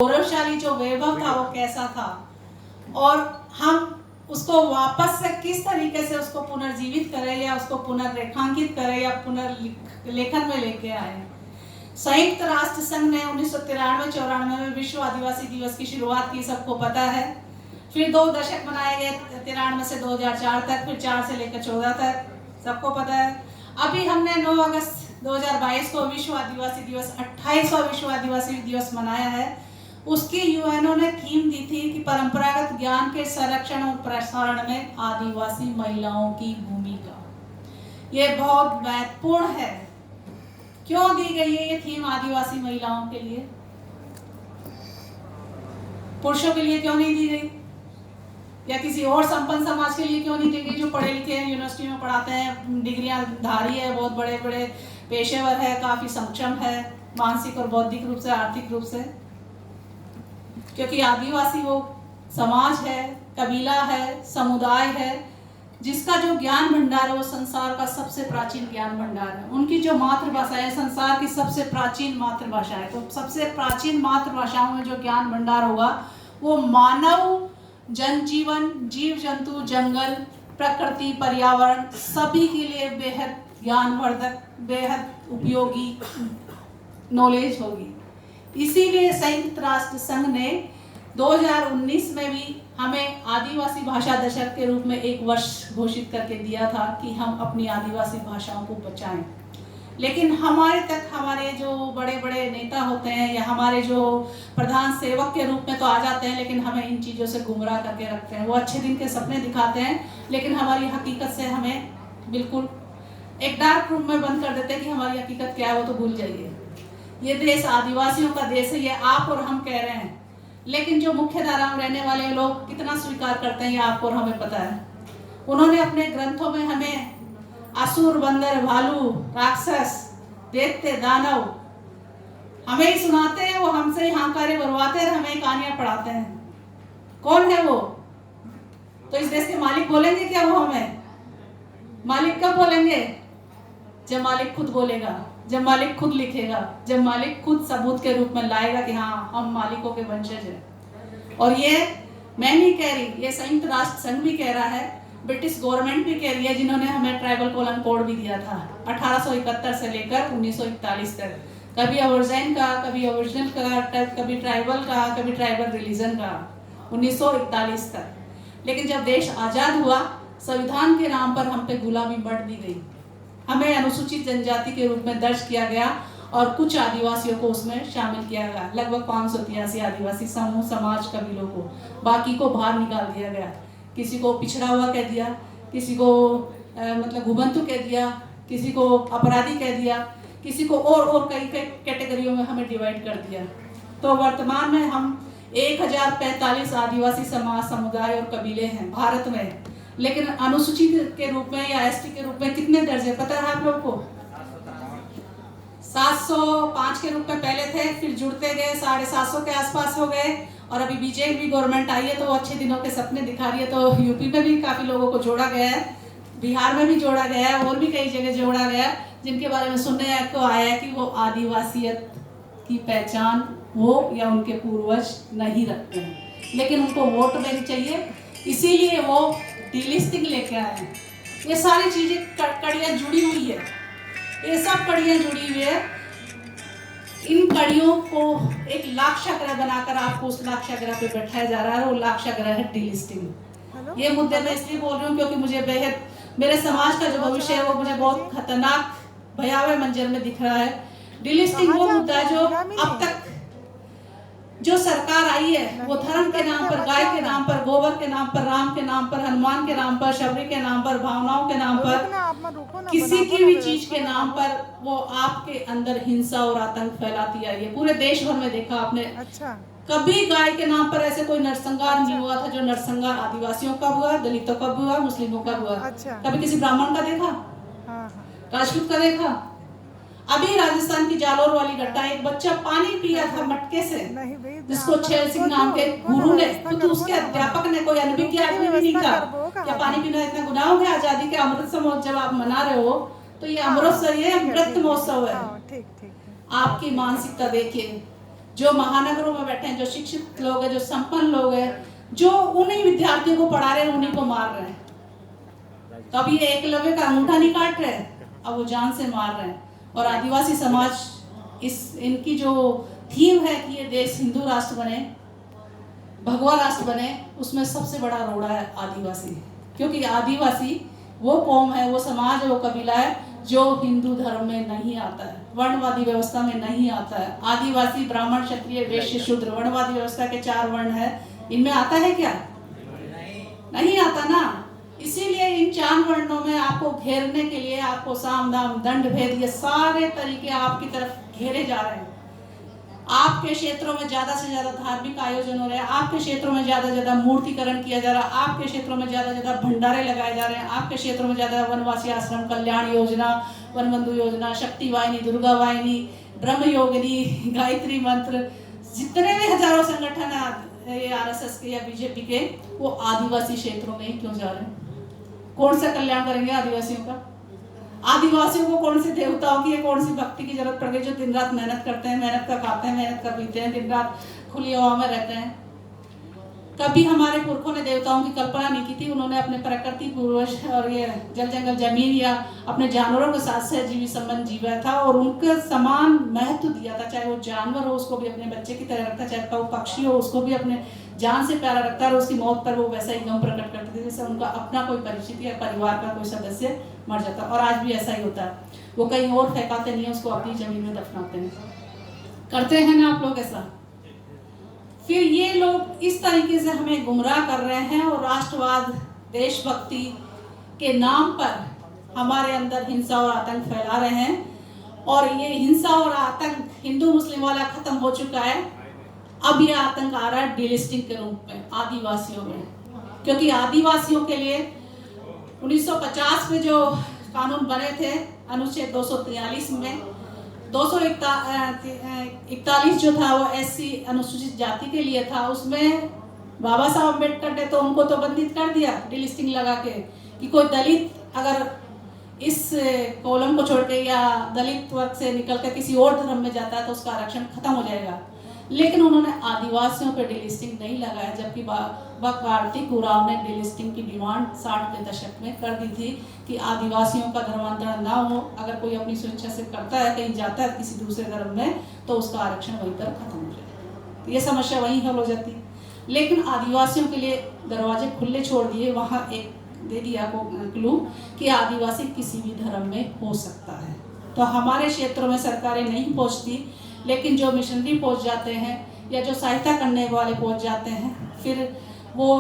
गौरवशाली जो वैभव था वो कैसा था और हम उसको वापस से किस तरीके से उसको पुनर्जीवित करें या उसको पुनर्रेखांकित करें या पुनर्लेखन में लेके आए। संयुक्त राष्ट्र संघ ने 1993-94 में विश्व आदिवासी दिवस की शुरुआत की, सबको पता है। फिर 2 दशक मनाए गए, 93 से 2004 तक, फिर 4 से लेकर 14 तक, सबको पता है। अभी हमने 9 अगस्त 2022 को विश्व आदिवासी दिवस 28वां विश्व आदिवासी दिवस मनाया है। उसकी यूएनओ ने थीम दी थी कि परंपरागत ज्ञान के संरक्षण और प्रसारण में आदिवासी महिलाओं की भूमिका। ये बहुत महत्वपूर्ण है। क्यों दी गई है ये थीम आदिवासी महिलाओं के लिए? पुरुषों के लिए क्यों नहीं दी गई, या किसी और संपन्न समाज के लिए क्यों नहीं दी गई जो पढ़े लिखे हैं, यूनिवर्सिटी में पढ़ाते हैं, डिग्रियां धारी है, बहुत बड़े बड़े पेशेवर है, काफी सक्षम है मानसिक और बौद्धिक रूप से, आर्थिक रूप से? क्योंकि आदिवासी वो समाज है, कबीला है, समुदाय है जिसका जो ज्ञान भंडार है वो संसार का सबसे प्राचीन ज्ञान भंडार है। उनकी जो मातृभाषा है संसार की सबसे प्राचीन मातृभाषा है। तो सबसे प्राचीन मातृभाषाओं में जो ज्ञान भंडार होगा वो मानव जनजीवन, जीव जंतु, जंगल, प्रकृति, पर्यावरण सभी के लिए बेहद ज्ञानवर्धक, बेहद उपयोगी नॉलेज होगी। इसीलिए संयुक्त राष्ट्र संघ ने 2019 में भी हमें आदिवासी भाषा दशक के रूप में एक वर्ष घोषित करके दिया था कि हम अपनी आदिवासी भाषाओं को बचाएं। लेकिन हमारे तक हमारे जो बड़े बड़े नेता होते हैं या हमारे जो प्रधान सेवक के रूप में तो आ जाते हैं, लेकिन हमें इन चीज़ों से गुमराह करके रखते हैं। वो अच्छे दिन के सपने दिखाते हैं, लेकिन हमारी हकीकत से हमें बिल्कुल एक डार्क रूम में बंद कर देते हैं कि हमारी हकीकत क्या है वो तो भूल जाइए। ये देश आदिवासियों का देश है, ये आप और हम कह रहे हैं, लेकिन जो मुख्य धारा में रहने वाले लोग कितना स्वीकार करते हैं ये आपको और हमें पता है। उन्होंने अपने ग्रंथों में हमें असुर, बंदर, भालू, राक्षस, दैत्य, दानव हमें ही सुनाते हैं, वो हमसे ही हांकारे भरवाते हैं, हमें कहानियां पढ़ाते हैं। कौन है वो? तो इस देश के मालिक बोलेंगे क्या वो हमें? मालिक कब बोलेंगे? जब मालिक खुद बोलेगा, जब मालिक खुद लिखेगा, जब मालिक खुद सबूत के रूप में लाएगा कि हाँ हम मालिकों के वंशज हैं। और ये मैं नहीं कह रही, ये संयुक्त राष्ट्र संघ भी कह रहा है, ब्रिटिश गवर्नमेंट भी कह रही है, जिन्होंने हमें ट्राइबल कॉलन कोड भी दिया था 1871 से लेकर 1941 तक। कभी अवर्जन का, कभी ओरिजिनल का, कभी ट्राइबल का, कभी ट्राइबल रिलीजन का, 1941 तक। लेकिन जब देश आजाद हुआ, संविधान के नाम पर हम पे गुलामी बढ़ दी गई, हमें अनुसूचित जनजाति के रूप में दर्ज किया गया और कुछ आदिवासियों को उसमें शामिल किया गया, लगभग 583 आदिवासी समूह, समाज, कबीलों को। बाकी को बाहर निकाल दिया गया। किसी को पिछड़ा हुआ कह दिया, किसी को मतलब घुबंतु कह दिया, किसी को अपराधी कह दिया, किसी को और कई कैटेगरियों में हमें डिवाइड कर दिया। तो वर्तमान में हम 1045 आदिवासी समाज, समुदाय और कबीले हैं भारत में। लेकिन अनुसूचित के रूप में या एसटी के रूप में कितने दर्जे पता है आप लोगों को? 705 के रूप में पहले थे, फिर जुड़ते गए, 750 के आसपास हो गए, और अभी बीजेपी गवर्नमेंट आई है तो अच्छे दिनों के सपने दिखा रही है। तो यूपी में भी काफी लोगों को जोड़ा गया है, बिहार में भी जोड़ा गया है, और भी कई जगह जोड़ा गया है, जिनके बारे में सुनने को आया है कि वो आदिवासियत की पहचान वो या उनके पूर्वज नहीं रखते हैं, लेकिन उनको वोट देनी चाहिए, इसीलिए वो डीलिस्टिंग लेके आए हैं। ये सारी चीजें कड़ियां जुड़ी हुई है, ये सब कड़ियां जुड़ी हुई है। इन कड़ियों को एक लाक्षागृह बनाकर आपको उस लाक्षागृह पे बैठाया जा रहा है, और वो लाक्षागृह है डीलिस्टिंग। ये मुद्दे मैं इसलिए बोल रही हूँ क्योंकि मुझे बेहद मेरे समाज का जो भविष्य है वो मुझे बहुत खतरनाक भयावह मंजर में दिख रहा है। डीलिस्टिंग वो मुद्दा है जो अब तक जो सरकार आई है वो धर्म के नाम पर, गाय के नाम पर, गोबर के नाम पर, राम के नाम पर, हनुमान के नाम पर, शबरी के नाम पर, भावनाओं के नाम पर, किसी की भी चीज के नाम पर वो आपके अंदर हिंसा और आतंक फैलाती आई है। पूरे देश भर में देखा आपने। अच्छा। कभी गाय के नाम पर ऐसे कोई नरसंहार नहीं हुआ था जो नरसंहार आदिवासियों का हुआ, दलितों का हुआ, मुस्लिमों का हुआ। अच्छा। कभी किसी ब्राह्मण का देखा? राजपूत का देखा? अभी राजस्थान की जालोर वाली घटना, एक बच्चा पानी पिया था मटके से, जिसको छेल सिंह नाम के गुरु ने, खुद उसके अध्यापक ने, कोई अनभिज्ञ आदमी भी नहीं था। क्या पानी पीना इतना गुनाह हो गया? आजादी के अमृत महोत्सव जब आप मना रहे हो तो ये अमृत महोत्सव है, आपकी मानसिकता देखिए। जो महानगरों में बैठे हैं, जो शिक्षित लोग हैं, जो संपन्न लोग हैं, जो उन्हीं विद्यार्थियों को पढ़ा रहे हैं, उन्हीं को मार रहे हैं। तो अब ये एकलव्य का अंगूठा नहीं काट रहे, अब वो जान से मार रहे हैं। और आदिवासी समाज इनकी जो थीम है कि ये देश हिंदू राष्ट्र बने, भगवा राष्ट्र बने, उसमें सबसे बड़ा रोड़ा है आदिवासी। क्योंकि आदिवासी वो कौम है, वो समाज है, वो कबीला है जो हिंदू धर्म में नहीं आता है, वर्णवादी व्यवस्था में नहीं आता है। आदिवासी ब्राह्मण, क्षत्रिय, वैश्य, शूद्र वर्णवादी व्यवस्था के 4 वर्ण है, इनमें आता है क्या? नहीं आता ना। इसीलिए इन 4 वर्णों में आपको घेरने के लिए आपको साम दाम दंड भेद ये सारे तरीके आपकी तरफ घेरे जा रहे हैं। आपके क्षेत्रों में ज्यादा से ज्यादा धार्मिक आयोजन हो रहे हैं, आपके क्षेत्रों में ज्यादा से ज्यादा मूर्तिकरण किया जा रहा है, आपके क्षेत्रों में ज्यादा से ज्यादा भंडारे लगाए जा रहे हैं, आपके क्षेत्रों में ज्यादा वनवासी आश्रम, कल्याण योजना, वनबंधु योजना, शक्ति वाहिनी, दुर्गा वाहिनी, ब्रह्म योगिनी, गायत्री मंत्र, जितने भी हजारों संगठन है ये आरएसएस के या बीजेपी के, वो आदिवासी क्षेत्रों में ही क्यों जा रहे हैं? कौन सा कल्याण करेंगे आदिवासियों का? आदिवासियों को कौन सी देवताओं की, कौन सी भक्ति की जरूरत पड़ गई, जो दिन रात मेहनत करते हैं, मेहनत का खाते हैं, मेहनत का पीते हैं, दिन रात खुली हवा में रहते हैं। कभी हमारे पुरखों ने देवताओं की कल्पना नहीं की थी। उन्होंने अपने प्रकृति, पूर्वज और ये जल जंगल जमीन या अपने जानवरों के साथ सहजीवी संबंध जीवा था और उनके समान महत्व दिया था। चाहे वो जानवर हो उसको भी अपने बच्चे की तरह रखता, चाहे वो पक्षी हो उसको भी अपने जान से प्यारा रखता है और उसकी मौत पर वो वैसा ही गम प्रकट करते थे जैसे उनका अपना कोई परिचित या परिवार का कोई सदस्य मर जाता। और आज भी ऐसा ही होता है, वो कहीं और फेंकाते नहीं है, उसको अपनी जमीन में दफनाते हैं। करते हैं ना आप लोग ऐसा? फिर ये लोग इस तरीके से हमें गुमराह कर रहे हैं और राष्ट्रवाद, देशभक्ति के नाम पर हमारे अंदर हिंसा और आतंक फैला रहे हैं। और ये हिंसा और आतंक हिंदू मुस्लिम वाला खत्म हो चुका है। अब ये आतंक आ रहा है डिलिस्टिंग के रूप में आदिवासियों में, क्योंकि आदिवासियों के लिए 1950 में जो कानून बने थे अनुच्छेद 243 में 241 जो था वो एससी अनुसूचित जाति के लिए था। उसमें बाबा साहब अम्बेडकर ने तो उनको तो बंदित कर दिया डिलिस्टिंग लगा के कि कोई दलित अगर इस कॉलम को छोड़ के या दलित वर्ग से निकल कर किसी और धर्म में जाता है तो उसका आरक्षण खत्म हो जाएगा। लेकिन उन्होंने आदिवासियों पे डिलिस्टिंग नहीं लगाया, जबकि कार्तिक उरांव ने डिलिस्टिंग की डिमांड 60 के दशक में कर दी थी कि आदिवासियों का धर्मांतरण ना हो। अगर कोई अपनी स्वेच्छा से करता है, कहीं जाता है किसी दूसरे धर्म में, तो उसका आरक्षण वहीं पर खत्म हो जाए, तो ये समस्या वहीं हल हो जाती। लेकिन आदिवासियों के लिए दरवाजे खुले छोड़ दिए। वहाँ एक दे दिया को क्लू कि आदिवासी किसी भी धर्म में हो सकता है। तो हमारे क्षेत्रों में सरकारें नहीं पहुँचती, लेकिन जो मिशनरी पहुंच जाते हैं या जो सहायता करने वाले पहुंच जाते हैं, फिर वो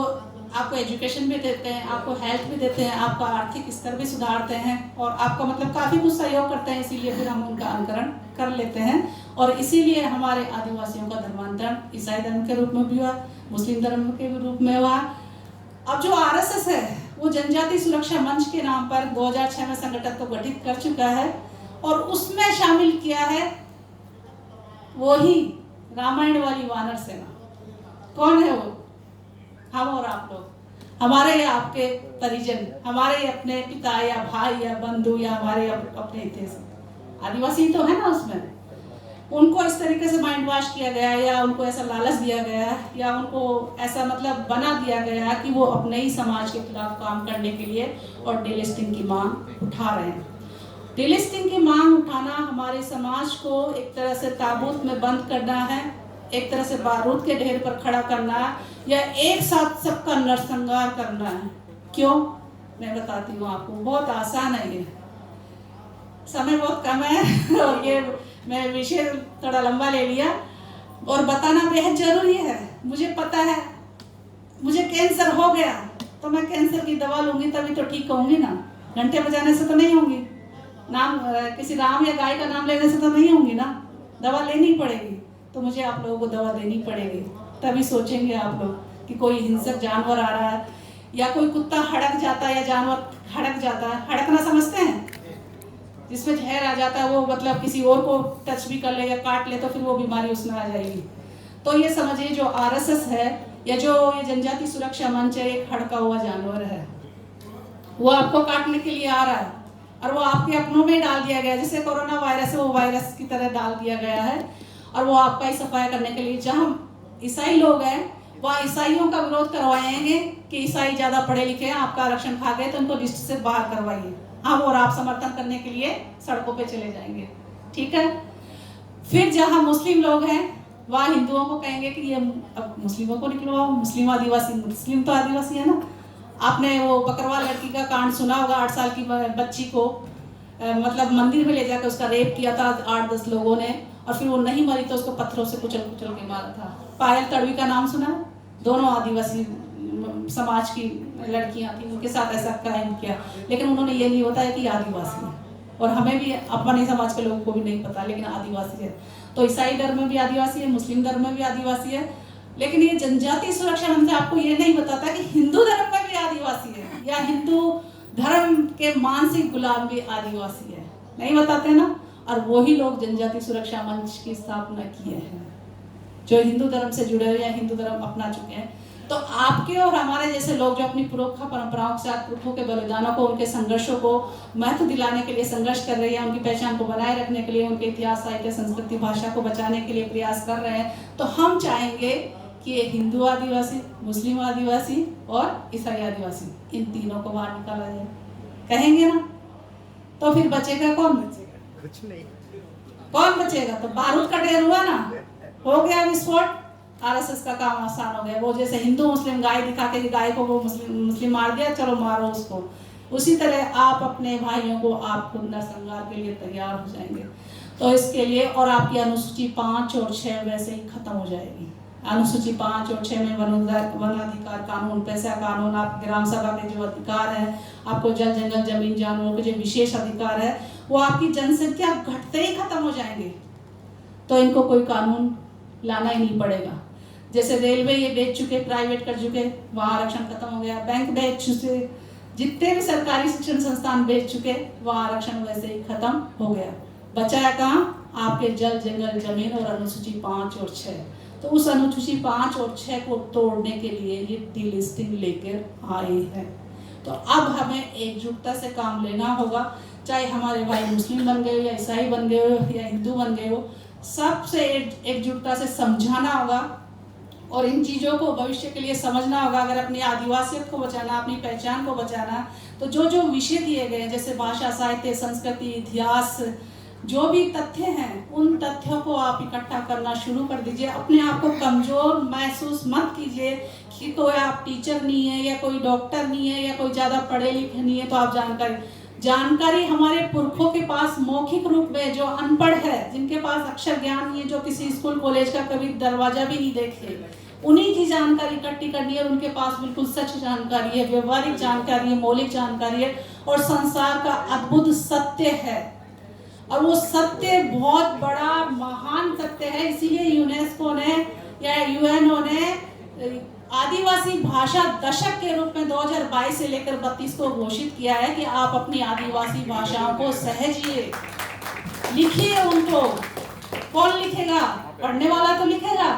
आपको एजुकेशन भी देते हैं, आपको हेल्थ भी देते हैं, आपका आर्थिक स्तर भी सुधारते हैं और आपका मतलब काफ़ी कुछ सहयोग करते हैं। इसीलिए फिर हम उनका अनुकरण कर लेते हैं और इसीलिए हमारे आदिवासियों का धर्मांतरण ईसाई धर्म के रूप में भी हुआ, मुस्लिम धर्म के रूप में हुआ। अब जो आरएसएस है वो जनजाति सुरक्षा मंच के नाम पर 2006 में संगठन को गठित कर चुका है और उसमें शामिल किया है वही रामायण वाली वानर सेना। कौन है वो? हम और आप लोग, हमारे या आपके परिजन, हमारे अपने पिता या भाई या बंधु या हमारे अपने इतिहास आदिवासी तो है ना उसमें। उनको इस तरीके से माइंड वॉश किया गया या उनको ऐसा लालच दिया गया या उनको ऐसा मतलब बना दिया गया कि वो अपने ही समाज के खिलाफ काम करने के लिए और डिलिस्टिंग की मांग उठा रहे हैं। डिलिस्टिंग की मांग उठाना हमारे समाज को एक तरह से ताबूत में बंद करना है, एक तरह से बारूद के ढेर पर खड़ा करना है या एक साथ सबका नरसंहार करना है। क्यों? मैं बताती हूँ आपको, बहुत आसान है ये, समय बहुत कम है और ये मैं विषय थोड़ा लंबा ले लिया और बताना बेहद जरूरी है। मुझे पता है, मुझे कैंसर हो गया तो मैं कैंसर की दवा लूंगी तभी तो ठीक होंगी ना, घंटे बजाने से तो नहीं होंगी, नाम किसी राम या गाय का नाम लेने से तो नहीं होंगी ना, दवा लेनी पड़ेगी। तो मुझे आप लोगों को दवा देनी पड़ेगी, तभी सोचेंगे आप लोग कि कोई हिंसक जानवर आ रहा है या कोई कुत्ता हड़क जाता है या जानवर हड़क जाता है। हड़कना समझते हैं? जिसमें जहर आ जाता है, वो मतलब किसी और को टच भी कर ले या काट ले तो फिर वो बीमारी उसमें आ जाएगी। तो ये समझिए जो आरएसएस है या जो ये जनजाति सुरक्षा मंच है, एक हड़का हुआ जानवर है, वो आपको काटने के लिए आ रहा है और वो आपके अपनों में डाल दिया गया, जैसे कोरोना वायरस है वो वायरस की तरह डाल दिया गया है। और वो आपका ही सफाया करने के लिए, जहाँ ईसाई लोग हैं वहाँ ईसाइयों का विरोध करवाएंगे कि ईसाई ज़्यादा पढ़े लिखे हैं, आपका आरक्षण खा गए तो उनको लिस्ट से बाहर करवाइए, हम और आप समर्थन करने के लिए सड़कों पे चले जाएंगे, ठीक है। फिर जहाँ मुस्लिम लोग हैं वहाँ हिंदुओं को कहेंगे कि ये अब मुस्लिमों को निकलवाओ, मुस्लिम आदिवासी, मुस्लिम तो आदिवासी है ना। आपने वो बकरवाल लड़की का कांड सुना होगा, 8 साल की बच्ची को मतलब मंदिर में ले जाकर उसका रेप किया था 8-10 लोगों ने, और फिर वो नहीं मरी तो उसको पत्थरों से कुचल कुचल के मारा था। पायल तड़वी का नाम सुना? दोनों आदिवासी समाज की लड़कियां थी, उनके साथ ऐसा क्राइम किया, लेकिन उन्होंने ये नहीं बताया कि आदिवासी है, और हमें भी अपने समाज के लोगों को भी नहीं पता, लेकिन आदिवासी है। तो ईसाई धर्म में भी आदिवासी है, मुस्लिम धर्म में भी आदिवासी है, लेकिन ये जनजातीय सुरक्षा मंत्री आपको ये नहीं बताता कि हिंदू धर्म में भी आदिवासी है, या हिंदू धर्म के मानसिक गुलाम भी आदिवासी है, नहीं बताते ना। और वही लोग जनजाति सुरक्षा मंच की स्थापना किए हैं, जो हिंदू धर्म से जुड़े हुए या हिंदू धर्म अपना चुके हैं। तो आपके और हमारे जैसे लोग जो अपनी पुरखा परंपराओं के साथ, पुरखों के बलिदानों को, उनके संघर्षों को महत्व दिलाने के लिए संघर्ष कर रहे हैं, उनकी पहचान को बनाए रखने के लिए, उनके इतिहास, साहित्य, संस्कृति, भाषा को बचाने के लिए प्रयास कर रहे हैं। तो हम चाहेंगे कि ये हिंदू आदिवासी, मुस्लिम आदिवासी और ईसाई आदिवासी, इन तीनों को बाहर निकाला जाए, कहेंगे ना। तो फिर बचेगा कौन? कुछ नहीं, कौन बचेगा? तो बारूद का ढेर हुआ ना, हो गया विस्फोट, आरएसएस का काम आसान हो गया। वो जैसे हिंदू मुस्लिम गाय दिखा के गाय को वो मुस्लिम मार दिया, चलो मारो उसको, उसी तरह आप अपने भाइयों को आप खुद नरसंहार के लिए तैयार हो जाएंगे। तो इसके लिए, और आपकी अनुसूची 5 और 6 वैसे ही खत्म हो जाएगी। अनुसूची 5 और 6 में वनाधिकार कानून, पैसा कानून, आप ग्राम सभा के जो अधिकार है, आपको जल जंगल जमीन जानवरों के जो विशेष अधिकार है, वो आपकी जनसंख्या घटते ही खत्म हो जाएंगे। तो इनको कोई कानून लाना ही नहीं पड़ेगा। जैसे रेलवे ये बेच चुके, प्राइवेट कर चुके, वहाँ आरक्षण खत्म हो गया। बैंक बेच चुके, जितने भी सरकारी शिक्षण संस्थान बेच चुके, वहाँ आरक्षण वैसे ही खत्म हो गया। बचा है कहाँ? आपके जल जंगल जमीन और अनुसूची 5 और 6। तो उस अनुसूची 5 और 6 को तोड़ने के लिए ये डिलिस्टिंग लेकर आए हैं। तो अब हमें एकजुटता से काम लेना होगा, चाहे हमारे भाई मुस्लिम बन गए हो, या ईसाई बन गए हो, या हिंदू बन गए हो, सबसे एकजुटता से समझाना होगा और इन चीज़ों को भविष्य के लिए समझना होगा। अगर अपनी आदिवासियत को बचाना, अपनी पहचान को बचाना, तो जो जो विषय दिए गए हैं, जैसे भाषा, साहित्य, संस्कृति, इतिहास, जो भी तथ्य हैं, उन तथ्यों को आप इकट्ठा करना शुरू कर दीजिए। अपने आप को कमज़ोर महसूस मत कीजिए कि कोई आप टीचर नहीं है, या कोई डॉक्टर नहीं है, या कोई ज़्यादा पढ़े लिखे नहीं है तो आप जानकारी हमारे पुरखों के पास मौखिक रूप में, जो अनपढ़ है, जिनके पास अक्षर ज्ञान नहीं है, जो किसी स्कूल कॉलेज का कभी दरवाजा भी नहीं देखे, उन्हीं की जानकारी इकट्ठी करनी है। उनके पास बिल्कुल सच जानकारी है, व्यवहारिक जानकारी है, मौलिक जानकारी है, और संसार का अद्भुत सत्य है। और वो सत्य बहुत बड़ा महान सत्य है, इसीलिए यूनेस्को ने या यूएनओ ने आदिवासी भाषा दशक के रूप में 2022 से लेकर 32 को घोषित किया है कि आप अपनी आदिवासी भाषाओं को सहेजिए, लिखिए उनको। कौन लिखेगा? पढ़ने वाला तो लिखेगा।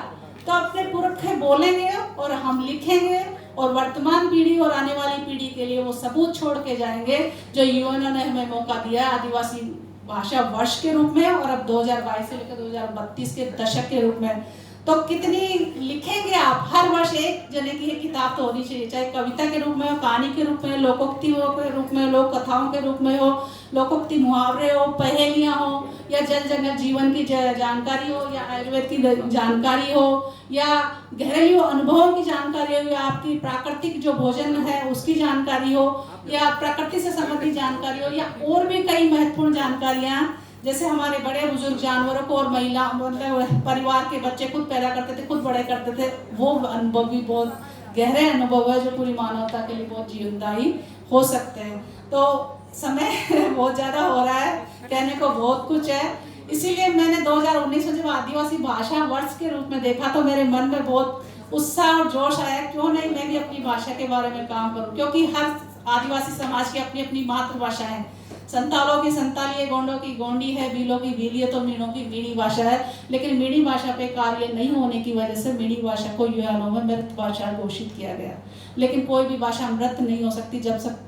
तो अपने पुरखे बोलेंगे और हम लिखेंगे, और वर्तमान पीढ़ी और आने वाली पीढ़ी के लिए वो सबूत छोड़ के जाएंगे जो यूएनओ ने हमें मौका दिया है आदिवासी भाषा वर्ष के रूप में, और अब 2022 से लेकर 2032 के दशक के रूप में। तो कितनी लिखेंगे आप? हर वर्ष एक जने की एक किताब तो होनी चाहिए, चाहे कविता के रूप में हो, कहानी के रूप में, लोकोक्तियों के रूप में, लोक कथाओं के रूप में हो, लोकोक्ति मुहावरे हो, पहेलियां हो, या जल जंगल जीवन की जानकारी हो, या आयुर्वेद की जानकारी हो, या घरेलू अनुभवों की जानकारी हो, या आपकी प्राकृतिक जो भोजन है उसकी जानकारी हो, या प्रकृति से संबंधित जानकारी हो, या और भी कई महत्वपूर्ण जानकारियां, जैसे हमारे बड़े बुजुर्ग जानवरों को और महिला मतलब परिवार के बच्चे खुद पैदा करते थे, खुद बड़े करते थे, वो अनुभव भी बहुत गहरे अनुभव है जो पूरी मानवता के लिए बहुत जीवनदायी हो सकते हैं। तो समय बहुत ज़्यादा हो रहा है, कहने को बहुत कुछ है, इसीलिए मैंने 2019 में जब आदिवासी भाषा वर्ष के रूप में देखा तो मेरे मन में बहुत उत्साह और जोश आया, क्यों नहीं मैं भी अपनी भाषा के बारे में काम करूं। क्योंकि हर आदिवासी समाज की अपनी अपनी मातृभाषा है। संतालों की संताली है, गोंडों की गोंडी है, भीलों की भीली है, तो मीणों की मीणी भाषा है। लेकिन मीणी भाषा पे कार्य नहीं होने की वजह से मीणी भाषा को यूएनओ में मृत भाषा घोषित किया गया। लेकिन कोई भी भाषा मृत नहीं हो सकती जब तक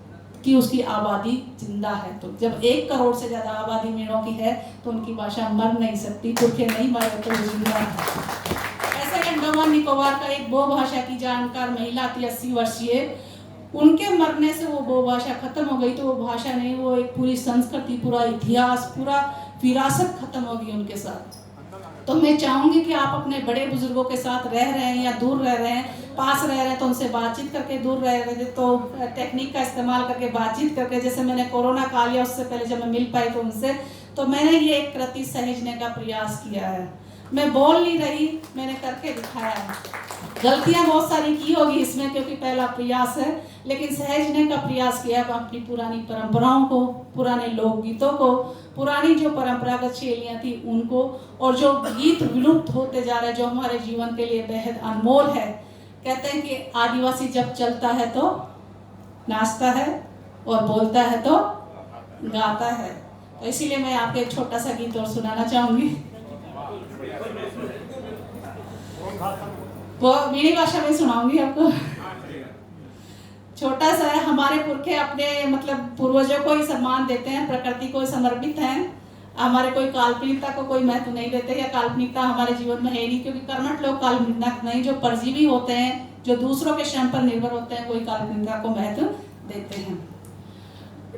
कि उसकी आबादी जिंदा है। तो जब 1 करोड़ से ज़्यादा आबादी मेढ़ों की है तो उनकी भाषा मर नहीं सकती, पुरखे नहीं मरे तो वो जिंदा है। ऐसे अंडमान निकोबार का एक बो भाषा की जानकार महिला थी 80 वर्षीय, उनके मरने से वो भाषा खत्म हो गई। तो वो भाषा नहीं, वो एक पूरी संस्कृति, पूरा इतिहास, पूरा विरासत खत्म हो गई उनके साथ। तो मैं चाहूंगी कि आप अपने बड़े बुजुर्गों के साथ रह रहे हैं या दूर रह रहे हैं, पास रह रहे हैं तो उनसे बातचीत करके, दूर रह रहे हैं तो टेक्निक का इस्तेमाल करके बातचीत करके, जैसे मैंने कोरोना काल या उससे पहले जब मैं मिल पाई तो उनसे, तो मैंने ये एक कृति सहेजने का प्रयास किया है। मैं बोल नहीं रही, मैंने करके दिखाया है। गलतियां बहुत सारी की होगी इसमें क्योंकि पहला प्रयास है, लेकिन सहेजने का प्रयास किया है अपनी पुरानी परंपराओं को, पुराने लोकगीतों को, पुरानी जो परंपरागत शैलियां थी उनको, और जो गीत विलुप्त होते जा रहे हैं जो हमारे जीवन के लिए बेहद अनमोल है। कहते हैं कि आदिवासी जब चलता है तो नाचता है और बोलता है तो गाता है। तो इसीलिए मैं आपको एक छोटा सा गीत और सुनाना चाहूंगी। वो मेरी भाषा में सुनाऊंगी आपको। छोटा सा है। हमारे पुरखे अपने मतलब पूर्वजों को ही सम्मान देते हैं, प्रकृति को समर्पित हैं। हमारे कोई काल्पनिकता को कोई महत्व नहीं देते, या काल्पनिकता हमारे जीवन में है नहीं, क्योंकि कर्मठ लोग काल्पनिक नहीं, जो परजीवी होते हैं, जो दूसरों के श्रम पर निर्भर होते हैं, कोई काल्पनिकता को महत्व देते हैं।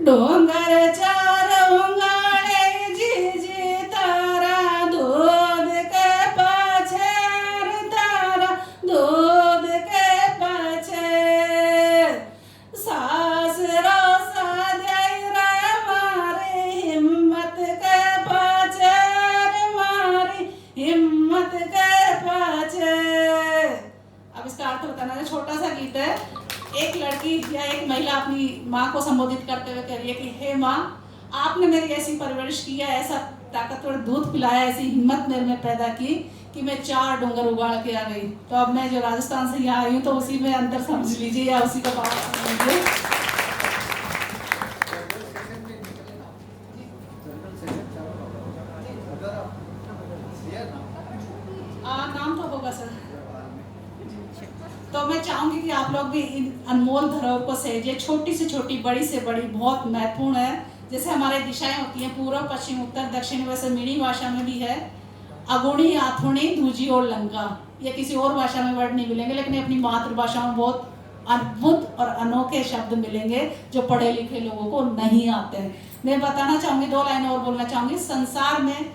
डोंगर चार उंगाड़े जी जी तारा, दूध के पाछे तारा, दूध के पाछे सास रोसा दे मारे, हिम्मत के पाछे मारी, हिम्मत के पाछे। अब इसका अर्थ बताना है, छोटा सा गीत है। एक लड़की या एक महिला अपनी माँ को संबोधित करते हुए कह रही है कि हे माँ, आपने मेरी ऐसी परवरिश की है, ऐसा ताकतवर दूध पिलाया, ऐसी हिम्मत मेरे में पैदा की कि मैं 4 डूंगर उगाड़ के आ गई। तो अब मैं जो राजस्थान से यहाँ आई हूँ तो उसी में अंतर समझ लीजिए या उसी का बात समझ लीजिए। नाम तो होगा सर। तो मैं चाहूंगी कि आप लोग भी इन अनमोल धरोहर को सहेजिए। छोटी से छोटी, बड़ी से बड़ी, बहुत महत्वपूर्ण है। जैसे हमारे दिशाएं होती हैं पूर्व, पश्चिम, उत्तर, दक्षिण, वैसे मेरी भाषा में भी है अगुणी, आथुणी, दूजी और लंका। ये किसी और भाषा में वर्ड नहीं मिलेंगे, लेकिन अपनी मातृभाषा में बहुत अद्भुत और अनोखे शब्द मिलेंगे जो पढ़े लिखे लोगों को नहीं आते हैं। मैं बताना चाहूंगी, 2 लाइनें और बोलना चाहूंगी। संसार में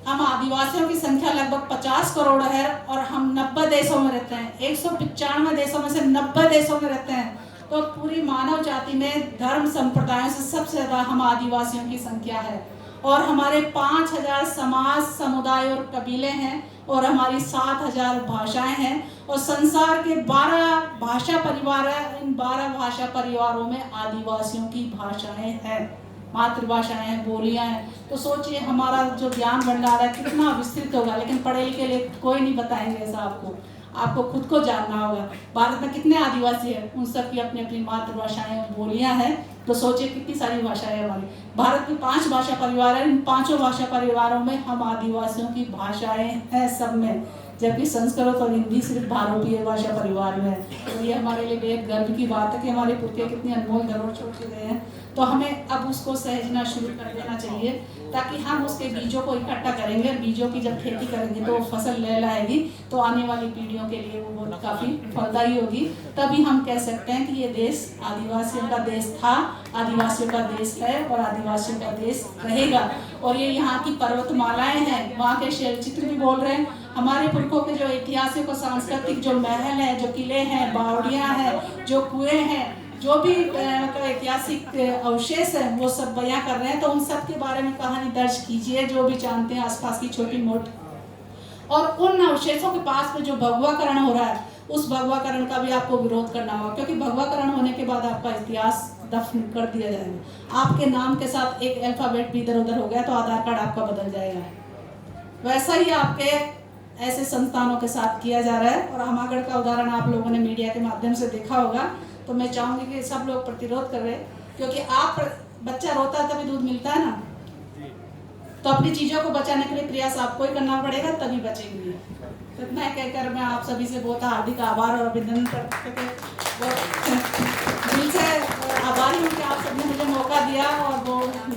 हम आदिवासियों की संख्या लगभग 50 करोड़ है और हम 90 देशों में रहते हैं। 195 देशों में से 90 देशों में रहते हैं। तो पूरी मानव जाति में धर्म संप्रदायों से सबसे ज्यादा हम आदिवासियों की संख्या है, और हमारे 5000 समाज, समुदाय और कबीले हैं, और हमारी 7000 भाषाएं हैं, और संसार के 12 भाषा परिवार है। इन 12 भाषा परिवारों में आदिवासियों की भाषाएं हैं, मातृभाषाएं हैं, बोलियां हैं। तो सोचिए हमारा जो ज्ञान भंडार है कितना विस्तृत होगा, लेकिन पढ़े लिखे लोग कोई नहीं बताएंगे ऐसा। आपको खुद को जानना होगा। भारत में कितने आदिवासी हैं, उन सब की अपनी अपनी मातृभाषाएं, बोलियां हैं। तो सोचिए कितनी सारी भाषाएं हैं हमारी। भारत में 5 भाषा परिवार है, इन 5 भाषा परिवारों में हम आदिवासियों की भाषाएं हैं सब में, जबकि संस्कृत और हिंदी सिर्फ भारतीय भाषा परिवार में है। तो ये हमारे लिए बेहद गर्व की बात है कि हमारे पुरखे कितनी अनमोल धरोहर छोड़ के गए हैं। तो हमें अब उसको सहेजना शुरू कर देना चाहिए, ताकि हम उसके बीजों को इकट्ठा करेंगे। बीजों की जब खेती करेंगे तो वो फसल लहलाएगी, तो आने वाली पीढ़ियों के लिए वो बहुत काफ़ी फलदायी होगी। तभी हम कह सकते हैं कि ये देश आदिवासियों का देश था, आदिवासियों का देश है और आदिवासियों का देश रहेगा। और ये यहाँ की पर्वतमालाएं हैं, वहाँ के शैलचित्र भी बोल रहे हैं। हमारे पुरखों के जो ऐतिहासिक और सांस्कृतिक जो महल हैं, जो किले हैं, बावड़ियाँ हैं, जो कुएं हैं, जो भी मतलब ऐतिहासिक अवशेष हैं, वो सब बयां कर रहे हैं। तो उन सब के बारे में कहानी दर्ज कीजिए, जो भी जानते हैं आसपास की छोटी मोटी। और उन अवशेषों के पास में जो भगवाकरण हो रहा है, उस भगवाकरण का भी आपको विरोध करना होगा, क्योंकि भगवाकरण होने के बाद आपका इतिहास दफन कर दिया जाएगा। आपके नाम के साथ एक अल्फाबेट भी इधर उधर हो गया तो आधार कार्ड आपका बदल जाएगा। वैसा ही आपके ऐसे संस्थानों के साथ किया जा रहा है। और हमागढ़ का उदाहरण आप लोगों ने मीडिया के माध्यम से देखा होगा। तो मैं चाहूंगी कि सब लोग प्रतिरोध कर रहे हैं, क्योंकि बच्चा रोता है तभी दूध मिलता है ना। तो अपनी चीजों को बचाने के लिए प्रयास आपको ही करना पड़ेगा, तभी बचेंगे। तो मैं कहकर मैं आप सभी से बहुत हार्दिक आभार और अभिनंदन करते दिल से आभारी हूँ कि आप सबने मुझे मौका दिया, और वो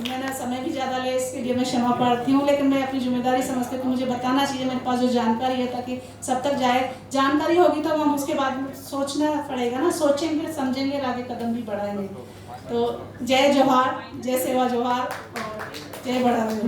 मैंने समय भी ज़्यादा ले, इसके लिए मैं क्षमा प्रार्थी हूँ, लेकिन मैं अपनी जिम्मेदारी समझती हूँ कि मुझे बताना चाहिए मेरे पास जो जानकारी है, ताकि सब तक जाए। जानकारी होगी तो हम उसके बाद में सोचना पड़ेगा ना, सोचेंगे समझेंगे और आगे कदम भी बढ़ाएंगे। तो जय जोहार, जय सेवा जोहार और जय बढ़ावे।